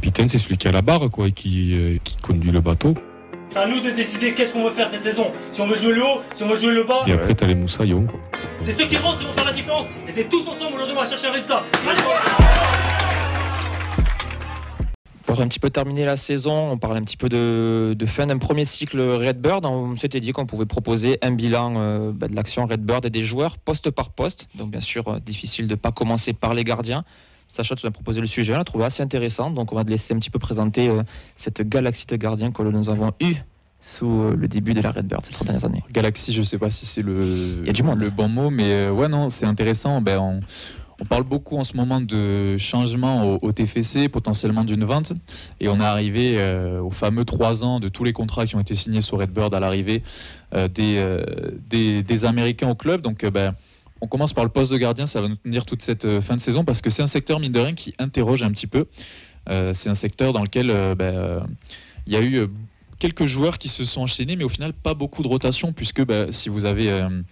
capitaine, c'est celui qui a la barre, quoi, et qui conduit le bateau. C'est à nous de décider qu'est-ce qu'on veut faire cette saison. Si on veut jouer le haut, si on veut jouer le bas. Et après, t'as les moussaillons, quoi. C'est ceux qui rentrent qui vont faire la différence. Et c'est tous ensemble aujourd'hui, on va chercher un résultat. Pour un petit peu terminer la saison, on parle un petit peu de fin d'un premier cycle Redbird. On s'était dit qu'on pouvait proposer un bilan de l'action Redbird et des joueurs poste par poste. Donc bien sûr, difficile de ne pas commencer par les gardiens. Sacha, tu nous as proposé le sujet, on l'a trouvé assez intéressant. Donc on va te laisser un petit peu présenter cette galaxie de gardiens que nous avons eue sous le début de la Redbird ces 3 dernières années. Galaxie, je ne sais pas si c'est Il y a du monde. le bon mot, mais ouais, non, c'est intéressant. On parle beaucoup en ce moment de changement au TFC, potentiellement d'une vente. Et on est arrivé aux fameux 3 ans de tous les contrats qui ont été signés sur Redbird à l'arrivée des Américains au club. Donc on commence par le poste de gardien, ça va nous tenir toute cette fin de saison parce que c'est un secteur, mine de rien, qui interroge un petit peu. C'est un secteur dans lequel il y a eu quelques joueurs qui se sont enchaînés, mais au final, pas beaucoup de rotation puisque si vous avez une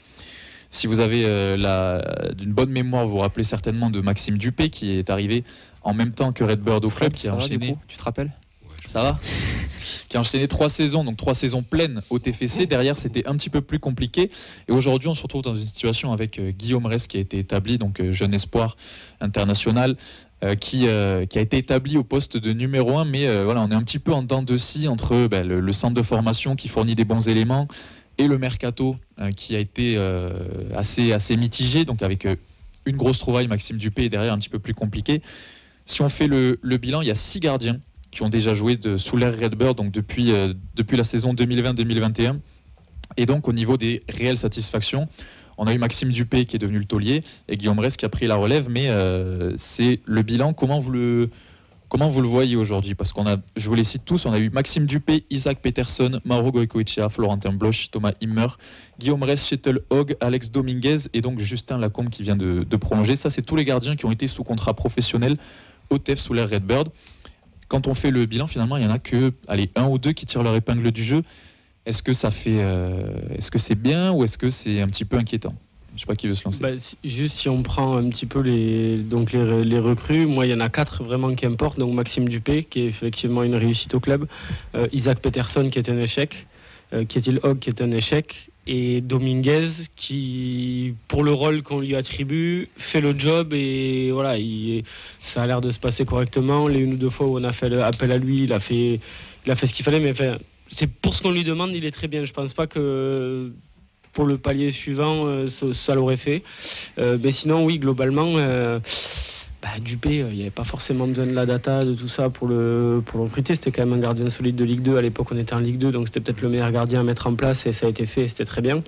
bonne mémoire, vous vous rappelez certainement de Maxime Dupé qui est arrivé en même temps que Redbird au club, qui a enchaîné. Tu te rappelles ? Ça va ? Qui a enchaîné 3 saisons, donc 3 saisons pleines au TFC. Derrière, c'était un petit peu plus compliqué. Et aujourd'hui, on se retrouve dans une situation avec Guillaume Rest qui a été établi, donc jeune espoir international, qui a été établi au poste de numéro 1. Mais voilà, on est un petit peu en dents de scie entre le centre de formation qui fournit des bons éléments et le mercato qui a été assez mitigé, donc avec une grosse trouvaille, Maxime Dupé, et derrière un petit peu plus compliqué. Si on fait le bilan, il y a 6 gardiens qui ont déjà joué sous l'ère Redbird, donc depuis la saison 2020-2021. Et donc au niveau des réelles satisfactions, on a eu Maxime Dupé qui est devenu le taulier et Guillaume Rest qui a pris la relève, mais c'est le bilan, comment vous le voyez aujourd'hui? Parce je vous les cite tous, on a eu Maxime Dupé, Isaac Peterson, Mauro Goicoechea, Florentin Bloch, Thomas Immer, Guillaume Rest, Chetel Hogg, Alex Dominguez et donc Justin Lacombe qui vient de prolonger. Ça, c'est tous les gardiens qui ont été sous contrat professionnel au TEF sous l'ère Redbird. Quand on fait le bilan, finalement, il n'y en a que 1 ou 2 qui tirent leur épingle du jeu. Est-ce que c'est bien ou est-ce que c'est un petit peu inquiétant? Je ne sais pas qui veut se lancer. Juste si on prend un petit peu les recrues, moi il y en a 4 vraiment qui importent. Donc Maxime Dupé qui est effectivement une réussite au club, Isaac Peterson qui est un échec, Chetel Hogg qui est un échec, et Dominguez qui, pour le rôle qu'on lui attribue, fait le job et voilà, ça a l'air de se passer correctement. Les 1 ou 2 fois où on a fait appel à lui, il a fait ce qu'il fallait, mais enfin, c'est pour ce qu'on lui demande, il est très bien. Je pense pas que pour le palier suivant, ça l'aurait fait. Mais sinon, oui, globalement, Dupé, il n'y avait pas forcément besoin de la data, de tout ça pour le recruter. C'était quand même un gardien solide de Ligue 2. À l'époque, on était en Ligue 2, donc c'était peut-être le meilleur gardien à mettre en place et ça a été fait et c'était très bien.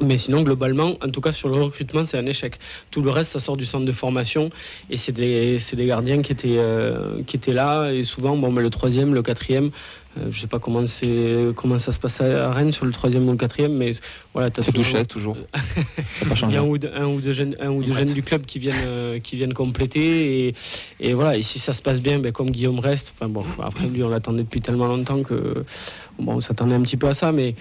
Mais sinon, globalement, en tout cas sur le recrutement, c'est un échec. Tout le reste, ça sort du centre de formation et c'est des gardiens qui étaient là. Et souvent, le 3e, le 4e, je ne sais pas comment ça se passe à Rennes sur le 3e ou le 4e, mais voilà, c'est Douchez toujours. Ça n'a pas changé. Il y a un ou deux jeunes du club qui viennent compléter et voilà. Et si ça se passe bien, comme Guillaume Rest. Après lui, on l'attendait depuis tellement longtemps que on s'attendait un petit peu à ça, mais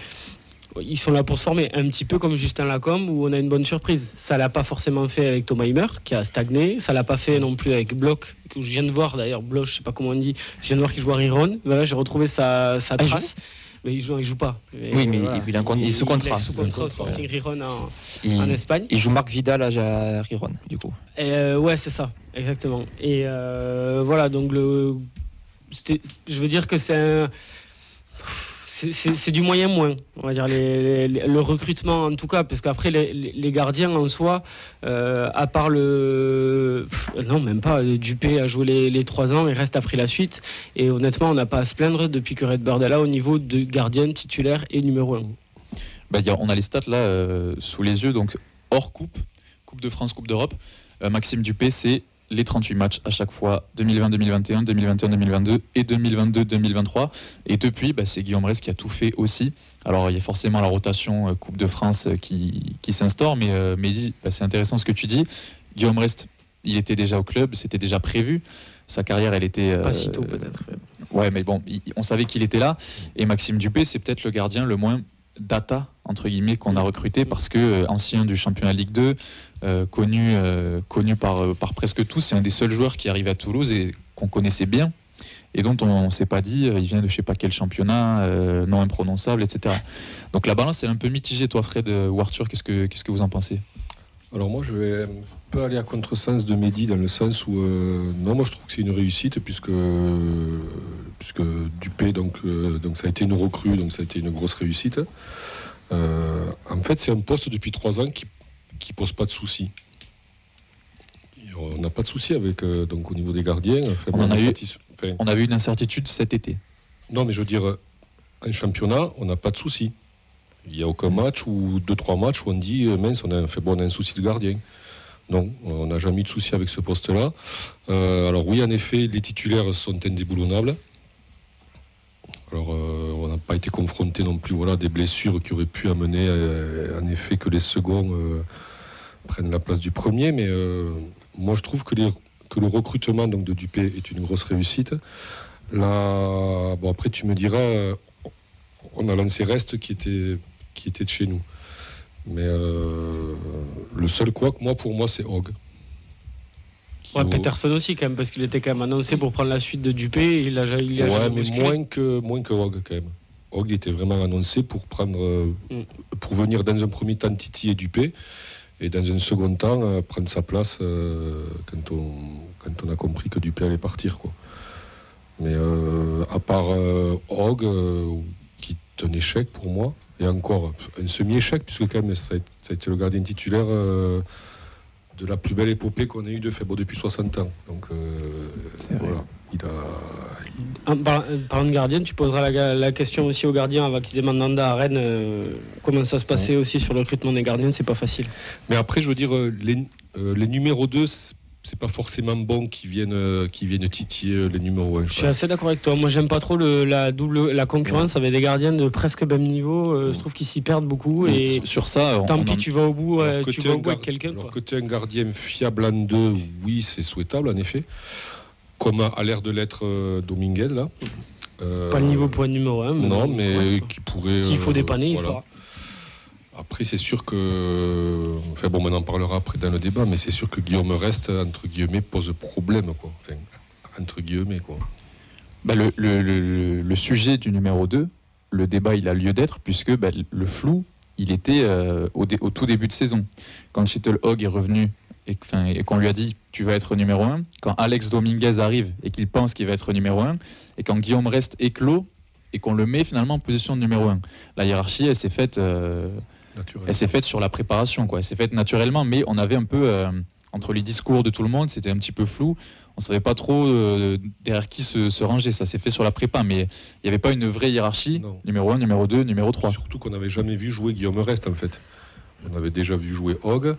ils sont là pour se former, un petit peu comme Justin Lacombe où on a une bonne surprise. Ça l'a pas forcément fait avec Thomas Immer qui a stagné, ça l'a pas fait non plus avec Bloch, que je viens de voir d'ailleurs, Bloch, je sais pas comment on dit, je viens de voir qu'il joue à Riron. Voilà, j'ai retrouvé sa trace. Mais il joue pas. Oui, mais il est sous contrat. Il est sous contrat au Sporting Riron en Espagne. Il joue Marc Vidal à Riron, du coup. Ouais, c'est ça, exactement. Et voilà, donc je veux dire que c'est du moyen moins, on va dire, le recrutement en tout cas, parce qu'après les gardiens en soi, à part non, même pas, Dupé a joué les 3 ans et reste après la suite, et honnêtement on n'a pas à se plaindre depuis que Redbird est là au niveau de gardien titulaire et numéro 1. On a les stats là sous les yeux, donc hors coupe de France, Coupe d'Europe, Maxime Dupé c'est les 38 matchs à chaque fois, 2020-2021, 2021-2022 et 2022-2023. Et depuis, c'est Guillaume Rest qui a tout fait aussi. Alors, il y a forcément la rotation Coupe de France qui s'instaure, mais Mehdi, c'est intéressant ce que tu dis. Guillaume Rest, il était déjà au club, c'était déjà prévu. Sa carrière, elle était... Pas si tôt, peut-être. Ouais, mais bon, on savait qu'il était là. Et Maxime Dupé, c'est peut-être le gardien le moins data, entre guillemets, qu'on a recruté parce que ancien du championnat Ligue 2, connu par presque tous, c'est un des seuls joueurs qui arrive à Toulouse et qu'on connaissait bien et dont on ne s'est pas dit il vient de je sais pas quel championnat, nom imprononçable, etc. Donc la balance est un peu mitigée, toi Fred ou Arthur, qu'est-ce que vous en pensez? Alors moi je vais un peu aller à contresens de Mehdi dans le sens où non, moi je trouve que c'est une réussite puisque Dupé donc ça a été une recrue, donc ça a été une grosse réussite. En fait c'est un poste depuis 3 ans qui pose pas de soucis. On n'a pas de soucis avec donc au niveau des gardiens. Enfin, on avait une incertitude cet été. Non mais je veux dire en championnat on n'a pas de soucis. Il n'y a aucun match ou 2-3 matchs où on dit mince, on a un souci de gardien. Non, on n'a jamais eu de souci avec ce poste-là. Alors oui, en effet, les titulaires sont indéboulonnables. Alors on n'a pas été confronté non plus à des blessures qui auraient pu amener en effet que les seconds prennent la place du premier. Mais moi je trouve que le recrutement donc, de Dupé est une grosse réussite. Là, bon, après tu me diras, on a lancé Reste qui était de chez nous. Mais le seul couac, pour moi, c'est Hogg. Peterson aussi, quand même, parce qu'il était quand même annoncé pour prendre la suite de Dupé. Il a mais moins que Hogg, quand même. Hogg était vraiment annoncé pour venir dans un premier temps titiller Dupé et dans un second temps prendre sa place quand on a compris que Dupé allait partir, quoi. Mais à part Hogg, qui est un échec pour moi, et encore un semi-échec, puisque quand même ça a été le gardien titulaire de la plus belle épopée qu'on a eue depuis 60 ans. Donc voilà, Parlant de gardien, tu poseras la question aussi aux gardiens avant qu'ils aient Mandanda à Rennes. Comment ça se passait aussi sur le recrutement des gardiens, c'est pas facile. Mais après, je veux dire, les numéros 2, c'est pas forcément bon qu'ils viennent titiller les numéros 1. Je suis assez d'accord avec toi. Moi, j'aime pas trop la concurrence avec des gardiens de presque même niveau. Je trouve qu'ils s'y perdent beaucoup. Et sur ça, tant pis, tu vas au bout avec quelqu'un. Alors que tu es un gardien fiable en 2, oui, c'est souhaitable en effet. Comme a l'air de l'être Dominguez là. Pas le niveau pour un numéro 1. Non, mais qui pourrait. S'il faut dépanner, il faudra. Après, c'est sûr que. Enfin, bon, on en parlera après dans le débat, mais c'est sûr que Guillaume Reste, entre guillemets, pose problème, quoi. Enfin, entre guillemets, quoi. Le sujet du numéro 2, le débat, il a lieu d'être, puisque le flou, il était au tout début de saison. Quand Shettle Hogg est revenu et qu'on lui a dit tu vas être numéro 1, quand Alex Dominguez arrive et qu'il pense qu'il va être numéro 1, et quand Guillaume Reste éclot et qu'on le met finalement en position de numéro 1. La hiérarchie, elle s'est faite. Elle s'est faite sur la préparation, quoi. Elle s'est faite naturellement, mais on avait un peu, entre les discours de tout le monde, c'était un petit peu flou. On ne savait pas trop derrière qui se ranger. Ça s'est fait sur la prépa, mais il n'y avait pas une vraie hiérarchie. Non. Numéro 1, numéro 2, numéro 3. Surtout qu'on n'avait jamais vu jouer Guillaume Reste, en fait. On avait déjà vu jouer Hogg,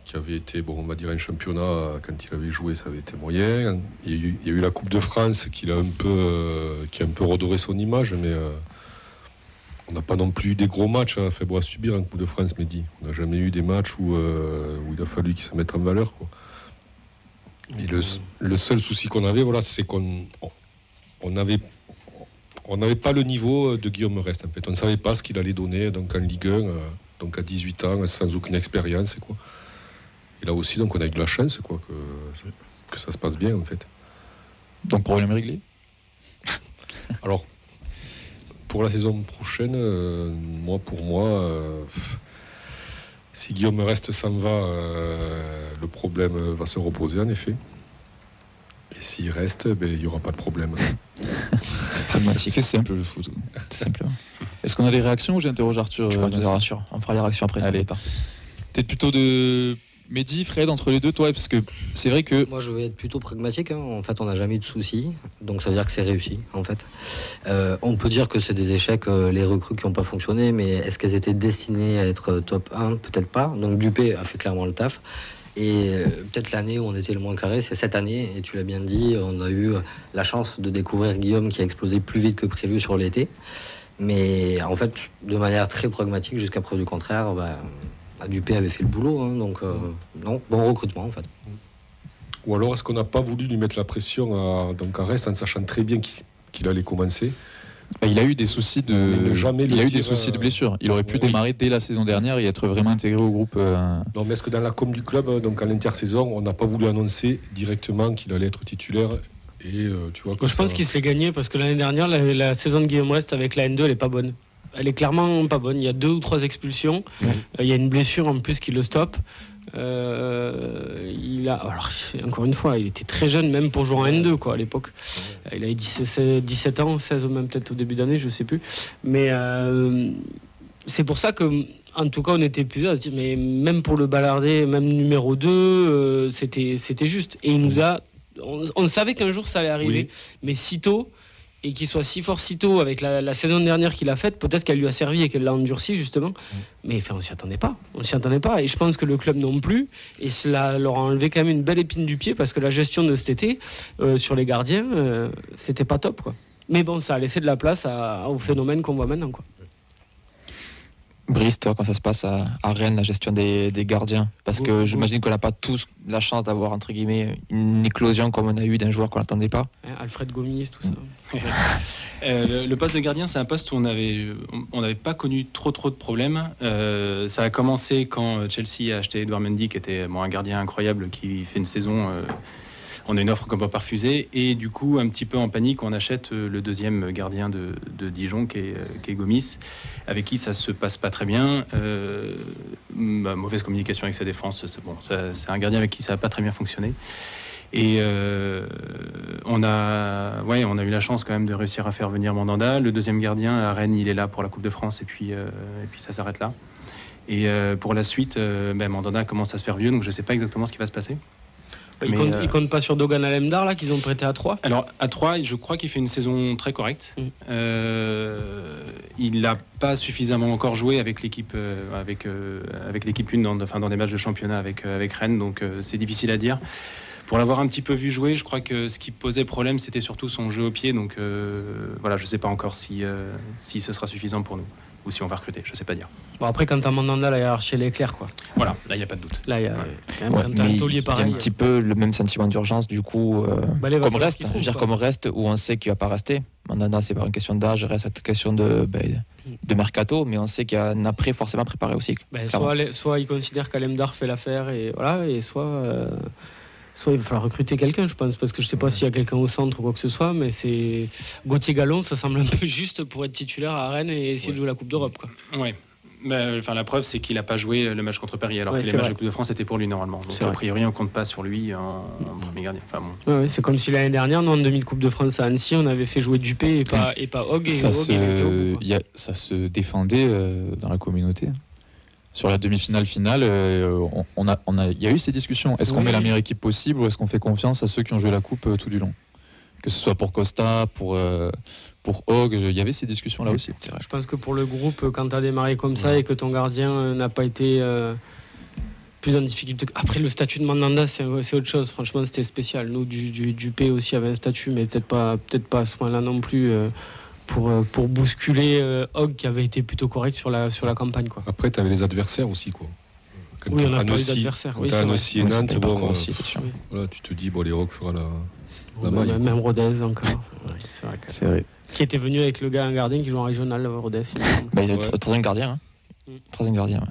qui avait été, on va dire, un championnat, quand il avait joué, ça avait été moyen. Il y a eu la Coupe de France qui a un peu redoré son image, mais... on n'a pas non plus eu des gros matchs à subir en Coupe de France, Mehdi. On n'a jamais eu des matchs où il a fallu qu'ils se mettent en valeur, quoi. Et le seul souci qu'on avait, c'est qu'on n'avait pas le niveau de Guillaume Reste, en fait. On ne savait pas ce qu'il allait donner donc en Ligue 1, donc à 18 ans, sans aucune expérience, quoi. Et là aussi, donc, on a eu de la chance, quoi, que ça se passe bien, en fait. Donc, problème réglé. Alors, pour la saison prochaine, pour moi, si Guillaume Reste s'en va, le problème va se reposer en effet. Et s'il reste, il n'y aura pas de problème. C'est simple le foot. Simplement. Est-ce qu'on a des réactions ou j'interroge Arthur? Je crois qu'on rassure. On fera les réactions après. Allez. Peut-être plutôt de Mehdi, Fred, entre les deux, toi, parce que c'est vrai que... Moi, je vais être plutôt pragmatique. En fait, on n'a jamais eu de soucis. Donc, ça veut dire que c'est réussi, en fait. On peut dire que c'est des échecs, les recrues qui n'ont pas fonctionné, mais est-ce qu'elles étaient destinées à être top 1? Peut-être pas. Donc, Dupé a fait clairement le taf. Et peut-être l'année où on était le moins carré, c'est cette année. Et tu l'as bien dit, on a eu la chance de découvrir Guillaume qui a explosé plus vite que prévu sur l'été. Mais en fait, de manière très pragmatique, jusqu'à preuve du contraire, Dupé avait fait le boulot, hein, donc non, bon recrutement en fait. Ou alors est-ce qu'on n'a pas voulu lui mettre la pression à Reste en sachant très bien qu'il allait commencer? Il a eu des soucis de blessure. Il aurait pu démarrer dès la saison dernière et être vraiment intégré au groupe. Non, mais est-ce que dans la com du club, donc à l'intersaison, on n'a pas voulu annoncer directement qu'il allait être titulaire Et tu vois, Je pense qu'il se fait gagner parce que l'année dernière, la saison de Guillaume Rest avec la N2, elle est pas bonne. Elle est clairement pas bonne. Il y a 2 ou 3 expulsions. Il y a une blessure en plus qui le stoppe. Alors, encore une fois, il était très jeune, même pour jouer en N2 quoi, à l'époque. Il avait 17 ans, 16 même peut-être au début d'année, je sais plus. Mais c'est pour ça que, en tout cas, on était plusieurs à se dire, mais même pour le balarder, même numéro 2, c'était juste. Et il nous a. On savait qu'un jour ça allait arriver, mais si tôt. Et qu'il soit si fort si tôt avec la saison dernière qu'il a faite, peut-être qu'elle lui a servi et qu'elle l'a endurci justement. Mais on s'y attendait pas. On s'y attendait pas. Et je pense que le club non plus. Et cela leur a enlevé quand même une belle épine du pied parce que la gestion de cet été sur les gardiens, c'était pas top quoi. Mais bon, ça a laissé de la place au phénomène qu'on voit maintenant quoi. Brice, toi, quand ça se passe à Rennes, la gestion des gardiens, parce que j'imagine qu'on n'a pas tous la chance d'avoir entre guillemets une éclosion comme on a eu d'un joueur qu'on n'attendait pas. Alfred Gomis, tout ça. Le poste de gardien, c'est un poste où on n'avait pas connu trop de problèmes. Ça a commencé quand Chelsea a acheté Edouard Mendy, qui était un gardien incroyable, qui fait une saison. On a une offre qu'on ne peut pas refuser. Et du coup, un petit peu en panique, on achète le deuxième gardien de Dijon, qui est Gomis, avec qui ça ne se passe pas très bien. Mauvaise communication avec sa défense. C'est un gardien avec qui ça n'a pas très bien fonctionné. Et on a eu la chance quand même de réussir à faire venir Mandanda. Le deuxième gardien à Rennes, il est là pour la Coupe de France. Et puis ça s'arrête là. Et pour la suite, Mandanda commence à se faire vieux. Donc je ne sais pas exactement ce qui va se passer. Ils comptent pas sur Dogan Alemdar là qu'ils ont prêté à 3. Alors à 3, je crois qu'il fait une saison très correcte. Il n'a pas suffisamment encore joué avec l'équipe avec l'équipe 1 dans des matchs de championnat avec Rennes, donc c'est difficile à dire. Pour l'avoir un petit peu vu jouer, je crois que ce qui posait problème, c'était surtout son jeu au pied. Donc je ne sais pas encore si ce sera suffisant pour nous. Ou si on va recruter, je sais pas dire. Bon, après, quand t'as Mandanda, la hiérarchie elle est claire, quoi. Voilà, là, il n'y a pas de doute. Là, il y a quand même, quand t'as un taulier pareil. Il y a un petit peu le même sentiment d'urgence, du coup, comme reste, où on sait qu'il va pas rester. Mandanda, c'est pas une question d'âge, reste une question de mercato, mais on sait qu'il y a un après forcément préparé aussi. Soit il considère qu'Alemdar fait l'affaire, et voilà, et soit il va falloir recruter quelqu'un, je pense, parce que je sais pas s'il y a quelqu'un au centre ou quoi que ce soit, mais c'est Gauthier Gallon, ça semble un peu juste pour être titulaire à Rennes et essayer de jouer la Coupe d'Europe, quoi. Ouais. La preuve, c'est qu'il n'a pas joué le match contre Paris, alors que les matchs de Coupe de France étaient pour lui normalement. Donc a priori, on compte pas sur lui en premier gardien. C'est comme si l'année dernière, nous, en demi de Coupe de France à Annecy, on avait fait jouer Dupé et pas Hogg. Ça se défendait dans la communauté. Sur la demi-finale finale, il y a eu ces discussions. Est-ce qu'on met la meilleure équipe possible ou est-ce qu'on fait confiance à ceux qui ont joué la coupe tout du long? Que ce soit pour Costa, pour Hogg, il y avait ces discussions-là aussi. Je pense que pour le groupe, quand tu as démarré comme ça et que ton gardien n'a pas été plus en difficulté. Après, le statut de Mandanda, c'est autre chose. Franchement, c'était spécial. Nous, Dupé aussi avait un statut, mais peut-être pas à ce point-là non plus. Pour bousculer Hogg qui avait été plutôt correct sur la campagne, quoi. Après tu avais les adversaires aussi, quoi. Quand on a parlé d'adversaires. Quand t'as Annecy et Nantes, c'est tu te dis les Hogg fera la maille. Même Rodez encore. C'est vrai. Qui était venu avec le gars, un gardien qui joue en régional, Rodez. Il est troisième gardien. Troisième gardien,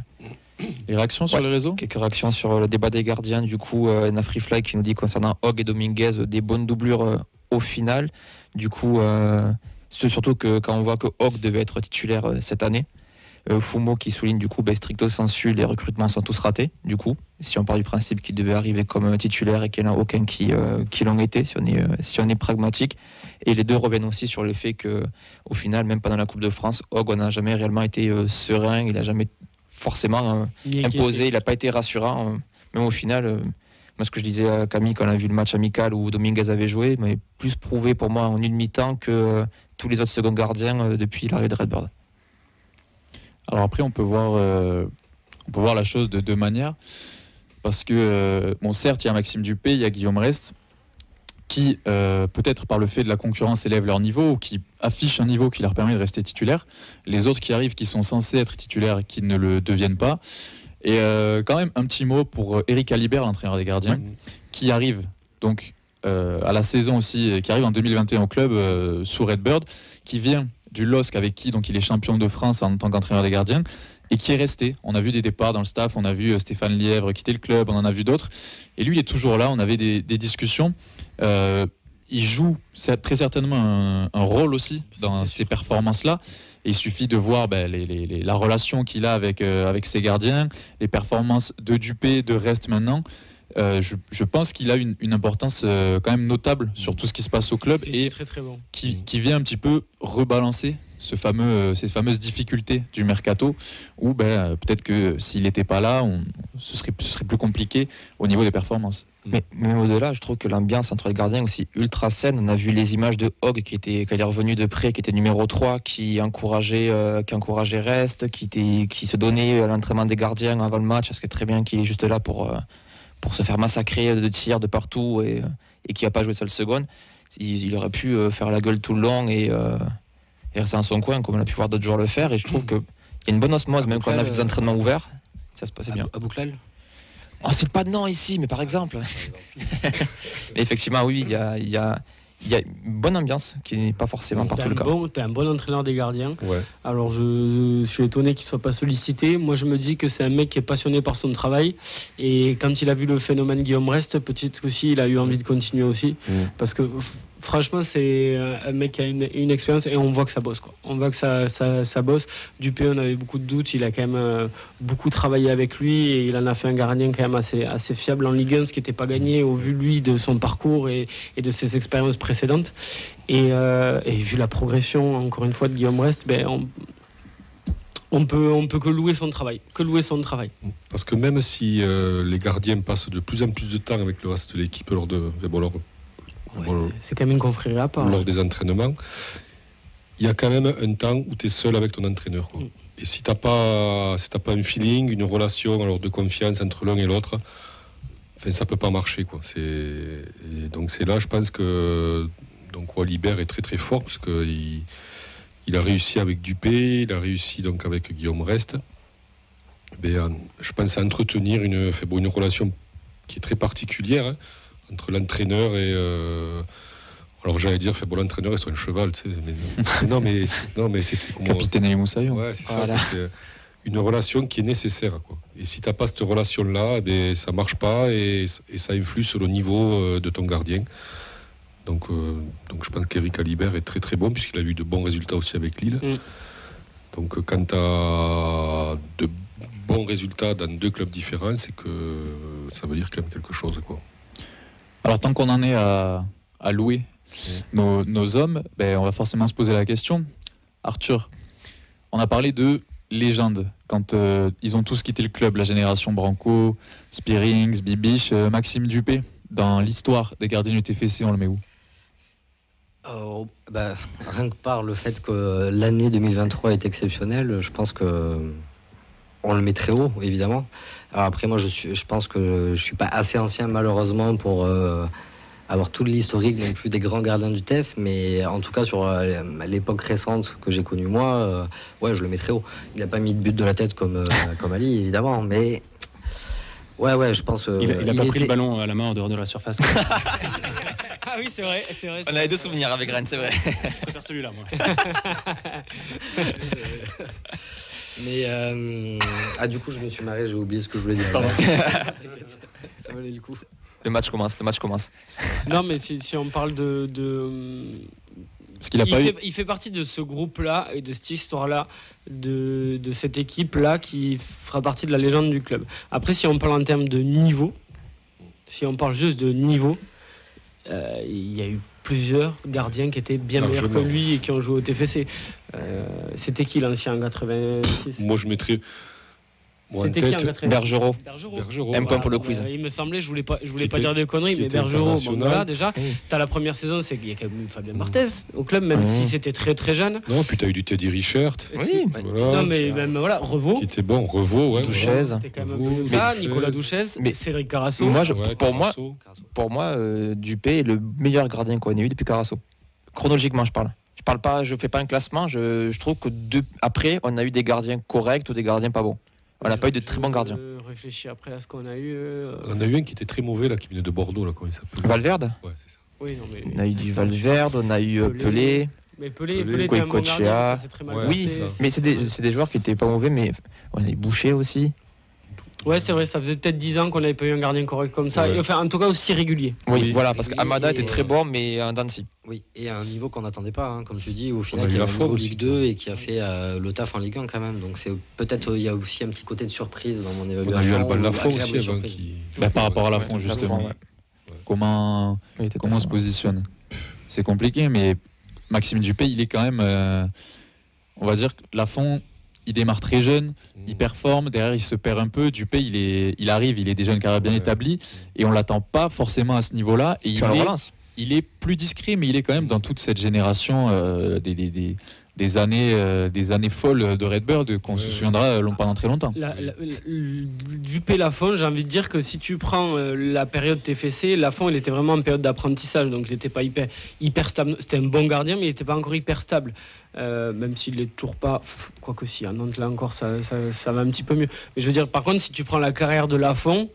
Les réactions sur les réseaux? Quelques réactions sur le débat des gardiens. Du coup, Nafrifly qui nous dit concernant Hogg et Dominguez, des bonnes doublures au final. Du coup, c'est surtout que quand on voit que Hogg devait être titulaire cette année. Fumo qui souligne du coup stricto sensu, les recrutements sont tous ratés. Du coup, si on part du principe qu'il devait arriver comme titulaire et qu'il n'y en a aucun qui l'ont été, si on est pragmatique. Et les deux reviennent aussi sur le fait que au final, même pendant la Coupe de France, Hogg n'a jamais réellement été serein, il n'a jamais forcément imposé, il n'a pas été rassurant. Même au final, moi ce que je disais à Camille quand on a vu le match amical où Dominguez avait joué, mais plus prouvé pour moi en une mi-temps que tous les autres seconds gardiens depuis l'arrêt de Redbird. Alors après, on peut voir la chose de deux manières. Parce que, certes, il y a Maxime Dupé, il y a Guillaume Rest, qui, peut-être par le fait de la concurrence, élèvent leur niveau, ou qui affichent un niveau qui leur permet de rester titulaires. Les autres qui arrivent, qui sont censés être titulaires, qui ne le deviennent pas. Et quand même, un petit mot pour Eric Alibert, l'entraîneur des gardiens, qui arrive donc à la saison aussi, qui arrive en 2021 au club sous Redbird, qui vient du LOSC avec qui donc il est champion de France en tant qu'entraîneur des gardiens et qui est resté. On a vu des départs dans le staff, on a vu Stéphane Lièvre quitter le club, on en a vu d'autres et lui il est toujours là, on avait des discussions. il joue très certainement un rôle aussi dans ces performances-là. Et il suffit de voir la relation qu'il a avec ses gardiens, les performances de Dupé, de Rest maintenant. Je pense qu'il a une importance quand même notable sur tout ce qui se passe au club et très, très bon. qui vient un petit peu rebalancer ces fameuses difficultés du mercato où peut-être que s'il n'était pas là, ce serait plus compliqué au niveau des performances. Mais au-delà, je trouve que l'ambiance entre les gardiens est aussi ultra saine. On a vu les images de Hogg qui est revenu de près, qui était numéro 3, qui encourageait Rest, qui se donnait à l'entraînement des gardiens avant le match, parce que très bien qu'il est juste là pour se faire massacrer de tirs de partout et qui n'a pas joué seule seconde. Il aurait pu faire la gueule tout le long et rester dans son coin, comme on a pu voir d'autres joueurs le faire. Et je trouve qu'il y a une bonne osmose, même quand on a vu des entraînements ouverts, ça se passait bien. À Bouclal. On ne cite pas de nom ici, mais par exemple. Mais effectivement, oui, il y a une bonne ambiance qui n'est pas forcément partout le cas. Tu es un bon entraîneur des gardiens. Ouais. Alors je suis étonné qu'il ne soit pas sollicité. Moi je me dis que c'est un mec qui est passionné par son travail. Et quand il a vu le phénomène Guillaume Rest, petit aussi, il a eu envie de continuer aussi. Parce que franchement, c'est un mec qui a une expérience et on voit que ça bosse, quoi. On voit que ça bosse. Dupé, on avait beaucoup de doutes. Il a quand même beaucoup travaillé avec lui et il en a fait un gardien quand même assez fiable en Ligue 1, ce qui n'était pas gagné au vu, lui, de son parcours et de ses expériences précédentes. Et vu la progression, encore une fois, de Guillaume Rest, on peut que louer son travail. Parce que même si les gardiens passent de plus en plus de temps avec le reste de l'équipe lors c'est quand même une confrérie à part. Lors des entraînements, il y a quand même un temps où tu es seul avec ton entraîneur, quoi. Et si tu n'as pas un feeling, une relation alors, de confiance entre l'un et l'autre, ça ne peut pas marcher, quoi. Et donc c'est là, je pense que Walibert est très très fort, parce qu'il a réussi avec Dupé, il a réussi donc avec Guillaume Rest. Je pense à entretenir une relation qui est très particulière, entre l'entraîneur et alors j'allais dire l'entraîneur est un cheval, tu sais, mais c'est comment Capitaine et Moussaillon. Ouais, c'est ça, c'est une relation qui est nécessaire, quoi. Et si t'as pas cette relation là, ça marche pas et ça influe sur le niveau de ton gardien. Donc je pense qu'Éric Alibert est très très bon, puisqu'il a eu de bons résultats aussi avec Lille. Donc quand tu as de bons résultats dans 2 clubs différents, c'est que ça veut dire quand même quelque chose, quoi. Alors tant qu'on en est à louer nos hommes, on va forcément se poser la question. Arthur, on a parlé de légende quand ils ont tous quitté le club, la génération Branco, Spearings, Bibiche, Maxime Dupé. Dans l'histoire des gardiens du TFC, on le met où? Rien que par le fait que l'année 2023 est exceptionnelle, je pense que on le met très haut, évidemment. Alors après, moi, je pense que je suis pas assez ancien, malheureusement, pour avoir tout l'historique non plus des grands gardiens du TEF, mais en tout cas, sur l'époque récente que j'ai connue, moi, je le mets très haut. Il n'a pas mis de but de la tête comme Ali, évidemment, mais... Ouais, je pense... il a pas pris le ballon à la main en dehors de la surface. Ah oui, c'est vrai. On avait 2 souvenirs avec Rennes, c'est vrai. Je préfère celui-là, moi. Mais du coup je me suis marré, j'ai oublié ce que je voulais dire. Pardon. Ça valait le coup. Le match commence. Non, mais si on parle de Parce qu'il il fait partie de ce groupe-là et de cette histoire-là, de cette équipe-là qui fera partie de la légende du club. Après, si on parle en termes de niveau, si on parle juste de niveau, il y a eu plusieurs gardiens qui étaient bien meilleurs que lui et qui ont joué au TFC. C'était qui l'ancien en 86? Moi, je mettrais... C'était qui en 86? Bergerot. Un point pour le quiz. Il me semblait, je voulais pas dire de conneries, mais Bergerot, déjà, Oui. t'as la première saison, c'est qu'il y a quand même Fabien Barthez au club, même si c'était très très jeune. Non, puis t'as eu du Teddy Richard. Oui. Non, mais même Revaux. Qui était bon, Revaux, ouais. Douchez. C'était quand même ça, Nicolas Douchez, Cédric Carasso. Pour moi, Dupé est le meilleur gardien qu'on ait eu depuis Carasso. Chronologiquement, je parle. Je fais pas un classement. Je trouve que après, on a eu des gardiens corrects ou des gardiens pas bons. On n'a pas eu de très bons gardiens. Je réfléchis après à ce qu'on a eu. On a eu un qui était très mauvais, là, qui venait de Bordeaux, là, comment il s'appelle? Valverde. Ouais, c'est ça. Oui, non, mais On a eu du Valverde, on a eu Pelé. Mais Pelé était un bon gardien, ça c'est très mal Ouais, passé. Oui, mais c'est des joueurs qui étaient pas mauvais, mais on a eu Boucher aussi. Ouais, c'est vrai, ça faisait peut-être 10 ans qu'on n'avait pas eu un gardien correct comme ça. Ouais. Et, enfin, en tout cas, aussi régulier. Oui, voilà, parce Oui, qu'Amada et- était très bon, mais en dents de scie. Oui, et à un niveau qu'on n'attendait pas, hein, comme tu dis, au On final, a eu qui a la un forme niveau aussi. Ligue 2 et qui a fait le taf en Ligue 1 quand même. Donc c'est peut-être il y a aussi un petit côté de surprise dans mon On a eu évaluation. Alban ou Lafont agréable aussi avant surprise. qui. Par rapport à la Ouais, fond, la justement. Fond, ouais. Comment Oui, t'es comment on se d'accord. positionne? C'est compliqué, mais Maxime Dupé, il est quand même, on va dire que Lafont, il démarre très jeune, il performe, derrière il se perd un peu. Dupé, il arrive, il est déjà une carrière bien Ouais. établie, et on l'attend pas forcément à ce niveau-là. Et Tu as le relance. il est plus discret, mais il est quand même dans toute cette génération des années folles de Redbird qu'on se Ouais. souviendra pendant très longtemps. Dupé Lafont, j'ai envie de dire que si tu prends la période TFC, Lafont, il était vraiment en période d'apprentissage, donc il n'était pas hyper stable. C'était un bon gardien, mais il n'était pas encore hyper stable. Même s'il n'est toujours pas. Quoique si, à Nantes, là encore, ça va un petit peu mieux. Mais je veux dire, par contre, si tu prends la carrière de Lafont,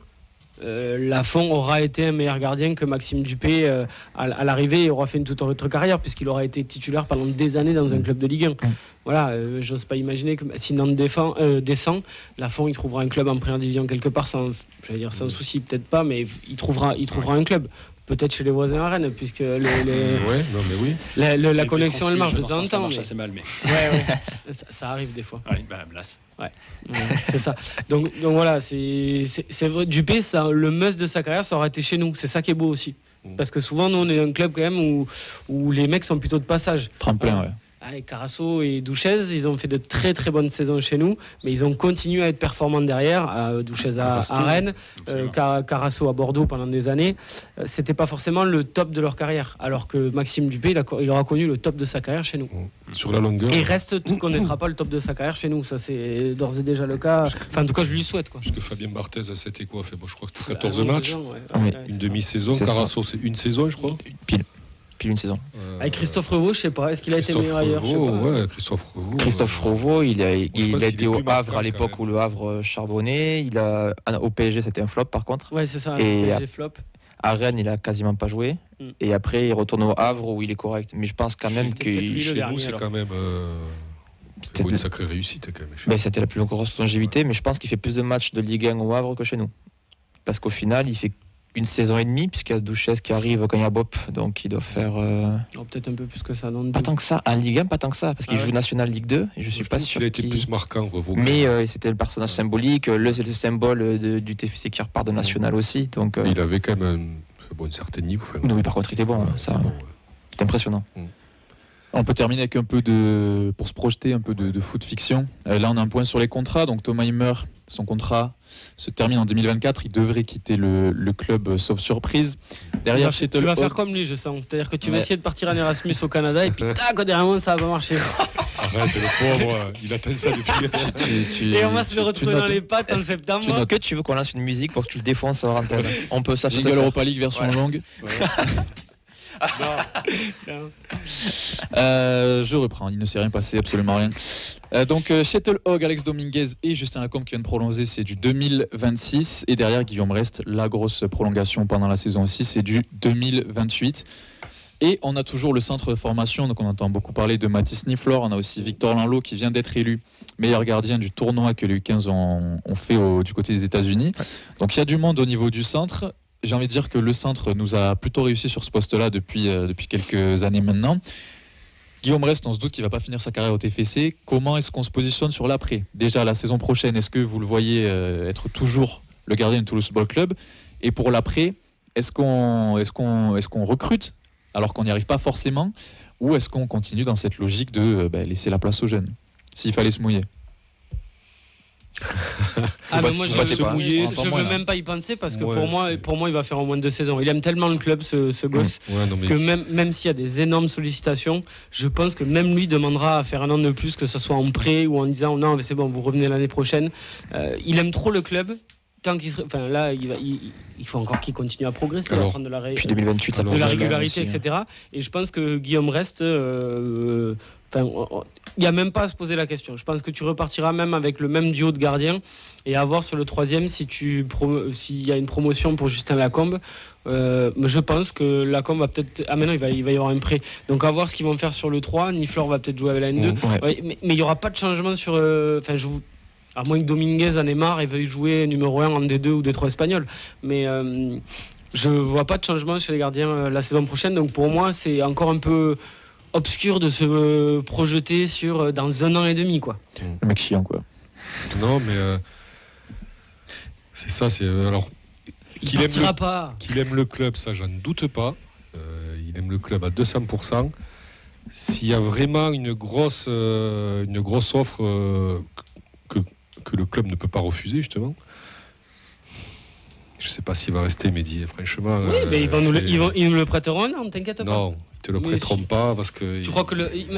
Lafont aura été un meilleur gardien que Maxime Dupé à l'arrivée et aura fait une toute autre carrière puisqu'il aura été titulaire pendant des années dans un club de Ligue 1. Voilà, j'ose pas imaginer que si Nantes descend, Lafont il trouvera un club en première division quelque part sans souci, peut-être pas, mais il trouvera un club. Peut-être chez les voisins à Rennes, puisque Ouais, non mais oui. la connexion elle marche de temps en Ça temps. marche mais- assez mal, mais. Ouais. Ça arrive des fois. Ouais, bah, Blas. Ouais, c'est ça. Donc voilà, c'est vrai. Dupé, ça, le must de sa carrière, ça aurait été chez nous. C'est ça qui est beau aussi. Parce que souvent, nous, on est un club quand même où les mecs sont plutôt de passage. Tremplin, ouais. Avec Carasso et Douchez, ils ont fait de très très bonnes saisons chez nous, mais ils ont continué à être performants derrière. Douchez à Rennes, Carasso à Bordeaux pendant des années. C'était pas forcément le top de leur carrière, alors que Maxime Dupé, il aura connu le top de sa carrière chez nous. Sur la longueur. Et il reste tout qu'on connaîtra pas le top de sa carrière chez nous. Ça, c'est d'ores et déjà le cas. Enfin, en tout cas, je lui souhaite, quoi. Puisque Fabien Barthez, c'était quoi fait, bon, je crois que c'était Ah, 14 non, matchs. déjà, ouais. Oui. Ouais. Une demi-saison. C'est ça. Carasso, c'est une saison, je crois. Pile une saison. Avec Christophe Revaux, je sais pas. Est-ce qu'il a été Christophe meilleur ailleurs? Je sais Revaux, pas. ouais, Christophe Revaux. Christophe Revaux, il a pense été qu'il est au plus marquant, Havre à quand l'époque même. où le Havre charbonnait. Au PSG, c'était un flop par contre. Ouais, c'est ça. Et PSG flop. À Rennes, il a quasiment pas joué. Mm. Et après, il retourne au Havre où il est correct. Mais je pense quand même C'était peut-être lui, que le Chez dernier, nous, c'est alors. quand même C'était une sacrée réussite. Quand même. ben, c'était la plus grosse longévité. Mais je pense qu'il fait plus de matchs de Ligue 1 au Havre que chez nous. Parce qu'au final, il fait une saison et demie, puisqu'il y a Douchez qui arrive quand il y a Bop. Donc il doit faire. Non, peut-être un peu plus que ça. Non, Pas tant que ça. En Ligue 1, pas tant que ça. Parce qu'il Ah ouais. joue National Ligue 2. Et je suis pas trouve sûr. qu'il a été qu'il- plus marquant, Revaux. Mais c'était le personnage symbolique, le symbole du TFC qui repart de National aussi. Donc, Il avait quand même un certain niveau. Enfin, non, mais par contre, il était bon. ouais, Ça, c'est bon, ouais. c'est impressionnant. On peut terminer avec un peu pour se projeter, un peu de foot fiction. Là, on a un point sur les contrats. Donc Thomas Himmer, son contrat se termine en 2024. Il devrait quitter le club, sauf surprise. Derrière, tu vas faire comme lui, je sens. C'est-à-dire que tu vas Ouais. essayer de partir en Erasmus au Canada et puis tac, derrière moi, ça va pas marcher. Arrête, le pauvre, il attend ça depuis. Et on va se le retrouver dans les pattes en Est-ce septembre. Est-ce que tu veux qu'on lance une musique pour que tu le défonces en antenne? On peut ça. Jingle Europa League version longue. Je reprends, il ne s'est rien passé, absolument rien. Donc Shuttle Hogg, Alex Dominguez et Justin Lacombe qui viennent prolonger, c'est du 2026. Et derrière Guillaume Rest, la grosse prolongation pendant la saison aussi, c'est du 2028. Et on a toujours le centre de formation, donc on entend beaucoup parler de Mathis Niflor. On a aussi Victor Lanlot qui vient d'être élu meilleur gardien du tournoi que les U15 ont fait du côté des États-Unis. Donc il y a du monde au niveau du centre. J'ai envie de dire que le centre nous a plutôt réussi sur ce poste-là depuis quelques années maintenant. Guillaume Rest, on se doute qu'il ne va pas finir sa carrière au TFC. Comment est-ce qu'on se positionne sur l'après? Déjà, la saison prochaine, est-ce que vous le voyez être toujours le gardien de Toulouse Football Club? Et pour l'après, est-ce qu'on recrute alors qu'on n'y arrive pas forcément? Ou est-ce qu'on continue dans cette logique de laisser la place aux jeunes? S'il fallait se mouiller. Ah, mais moi, je battez pas. veux même pas y penser parce que pour moi, il va faire au moins 2 saisons. Il aime tellement le club, ce gosse, Ouais, non, mais que même s'il y a des énormes sollicitations, je pense que même lui demandera à faire un an de plus, que ce soit en prêt ou en disant non, mais c'est bon, vous revenez l'année prochaine. Il aime trop le club. Tant qu'il enfin là, il faut encore qu'il continue à progresser, Alors, à prendre Puis 2028, ça Alors, de la progresse quand même régularité, aussi, hein. etc. Et je pense que Guillaume Rest, il n'y a même pas à se poser la question. Je pense que tu repartiras même avec le même duo de gardiens et à voir sur le troisième s'il y a une promotion pour Justin Lacombe. Je pense que Lacombe va peut-être... Ah, maintenant, il va y avoir un prêt. Donc, à voir ce qu'ils vont faire sur le 3. Niflor va peut-être jouer avec la N2. Ouais. Ouais, mais il n'y aura pas de changement sur... À moins que Dominguez en ait marre et veuille jouer numéro 1 en D2 ou D3 espagnol. Mais je vois pas de changement chez les gardiens la saison prochaine. Donc pour moi, c'est encore un peu obscur de se projeter sur dans 1 an et demi, quoi. Le mec chiant, quoi. Non, mais c'est ça. Alors Il partira pas. Qu'il aime le club, ça, j'en doute pas. Il aime le club à 200%. S'il y a vraiment une grosse offre que le club ne peut pas refuser, justement, je ne sais pas s'il va rester, Mehdi, franchement. Oui, mais ils nous le prêteront un an, t'inquiète pas. Non, ils ne te le prêteront pas parce que. Tu crois que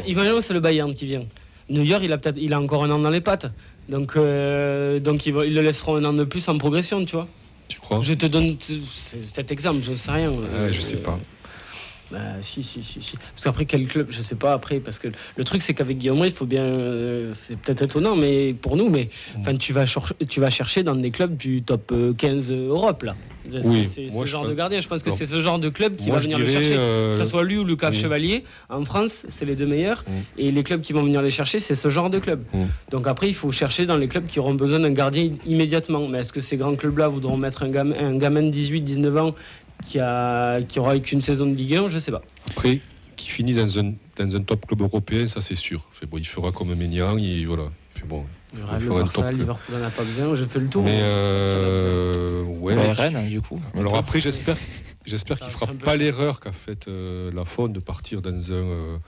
imaginons c'est le Bayern qui vient. New York, il a encore un an dans les pattes. Donc ils le laisseront un an de plus en progression, tu vois. Tu crois? Je te donne cet exemple, je ne sais rien. Je sais pas. Si. Parce qu'après, quel club, je sais pas après. Parce que le truc, c'est qu'avec Guillaume Rey, il faut bien. C'est peut-être étonnant mais pour nous, mais tu vas chercher dans des clubs du top 15 Europe, là. Oui, c'est ce genre de gardien. Je pense que c'est ce genre de club qui va venir le dirais, chercher. Que ce soit lui ou Lucas Chevalier, en France, c'est les deux meilleurs. Et les clubs qui vont venir les chercher, c'est ce genre de club. Donc après, il faut chercher dans les clubs qui auront besoin d'un gardien immédiatement. Mais est-ce que ces grands clubs-là voudront mettre un gamin de 18-19 ans qui aura eu qu'une saison de Ligue 1, je sais pas. Après, qui finisse dans un top club européen, ça c'est sûr. Il fera comme Ménian, voilà. Le Barça, Liverpool n'en a pas besoin, j'ai fait le tour. Mais ouais. Rennes, du coup. Alors après, j'espère qu'il ne fera pas l'erreur qu'a faite Lafont de partir dans un.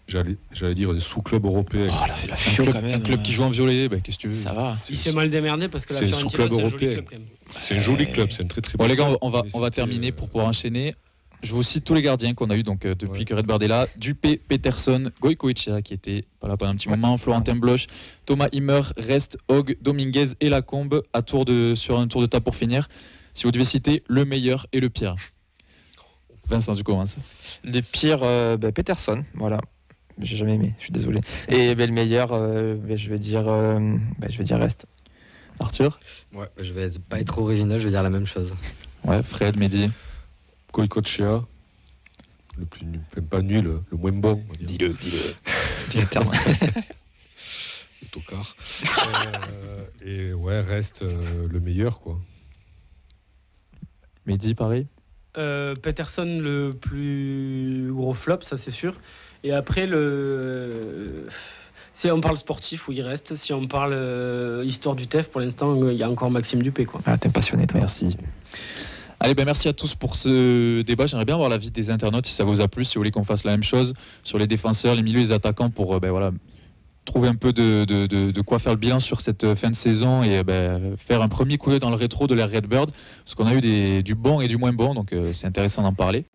J'allais dire un sous-club européen. Oh, la Fio, quand même. Un club qui joue en violet, qu'est-ce que tu veux? Ça va. Il s'est mal démerdé parce que la Fiorentina, c'est un joli club quand même. C'est un joli club, c'est un très très bon. Bon Les gars, on va terminer pour pouvoir enchaîner. Je vous cite tous les gardiens qu'on a eu depuis que Redbird est là. Dupé, Peterson, Goicoechea qui était pas là pendant un petit moment, Florentin Bloch, Thomas Himmer, Rest, Hogg, Dominguez et Lacombe sur un tour de table pour finir. Si vous devez citer le meilleur et le pire. Vincent, tu commences. Le pire, Peterson, voilà. J'ai jamais aimé, je suis désolé. Et le meilleur, je vais dire Rest. Arthur? Ouais, je vais pas être original, je vais dire la même chose. Ouais, Fred, Mehdi. Goicoechea, le plus nul, même pas nul, le moins bon. Dis-le. Dis le terme. Le tocard. Et ouais, Reste le meilleur, quoi. Mehdi, pareil. Peterson, le plus gros flop, ça c'est sûr. Et après, si on parle sportif, où il reste. Si on parle histoire du TEF, pour l'instant, il y a encore Maxime Dupé, quoi. Ah, t'es passionné, toi. Merci. Allez, merci à tous pour ce débat. J'aimerais bien avoir l'avis des internautes, si ça vous a plu, si vous voulez qu'on fasse la même chose sur les défenseurs, les milieux, les attaquants, pour trouver un peu de quoi faire le bilan sur cette fin de saison et faire un premier coup d'œil dans le rétro de l'ère Redbird, parce qu'on a eu du bon et du moins bon, donc c'est intéressant d'en parler.